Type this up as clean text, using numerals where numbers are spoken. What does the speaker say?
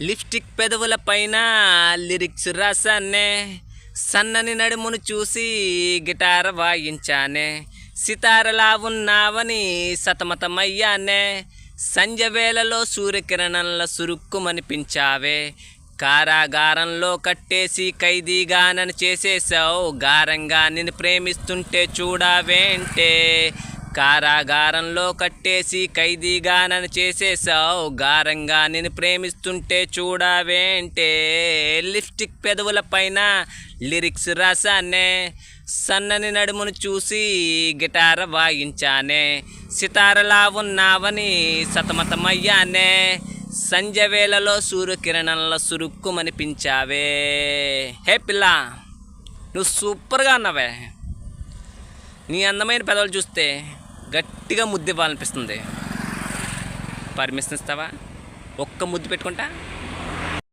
Lipstick పెదవుల పైన lyrics రాసానే, సన్నని నడుమును చూసి గిటార్ వాయించానే, సితారలా ఉన్నావని సతమతమయ్యానే, సంధ్య వేళలో సూర్యకిరణంలో సురుక్కుమనిపించావే, కారాగారంలో కట్టేసి ఖైదీగా నన్ను చేసేసావు, గారంగా నిన్ను ప్రేమిస్తుంటే చూడావేంటే, కారాగారంలో కట్టేసి ఖైదీగా నన్ను చేసేసావు, గారంగా నేను ప్రేమిస్తుంటే చూడావేంటే, లిప్స్టిక్ పెదవుల పైన లిరిక్స్ రాసానే, సన్నని నడుమును చూసి గిటార్ వాయించానే, సితారలా ఉన్నావని సతమతమయ్యానే, సంధ్య వేళలో సూర్యకిరణంలో సురుక్కుమనిపించావే. హే పిల్ల, నువ్వు సూపర్గా ఉన్నావే. నీ అందమైన పెదవులు చూస్తే గట్టిగా ముద్దు ఇవ్వాలనిపిస్తుంది. పర్మిషన్ ఇస్తావా? ఒక్క ముద్దు పెట్టుకుంటా.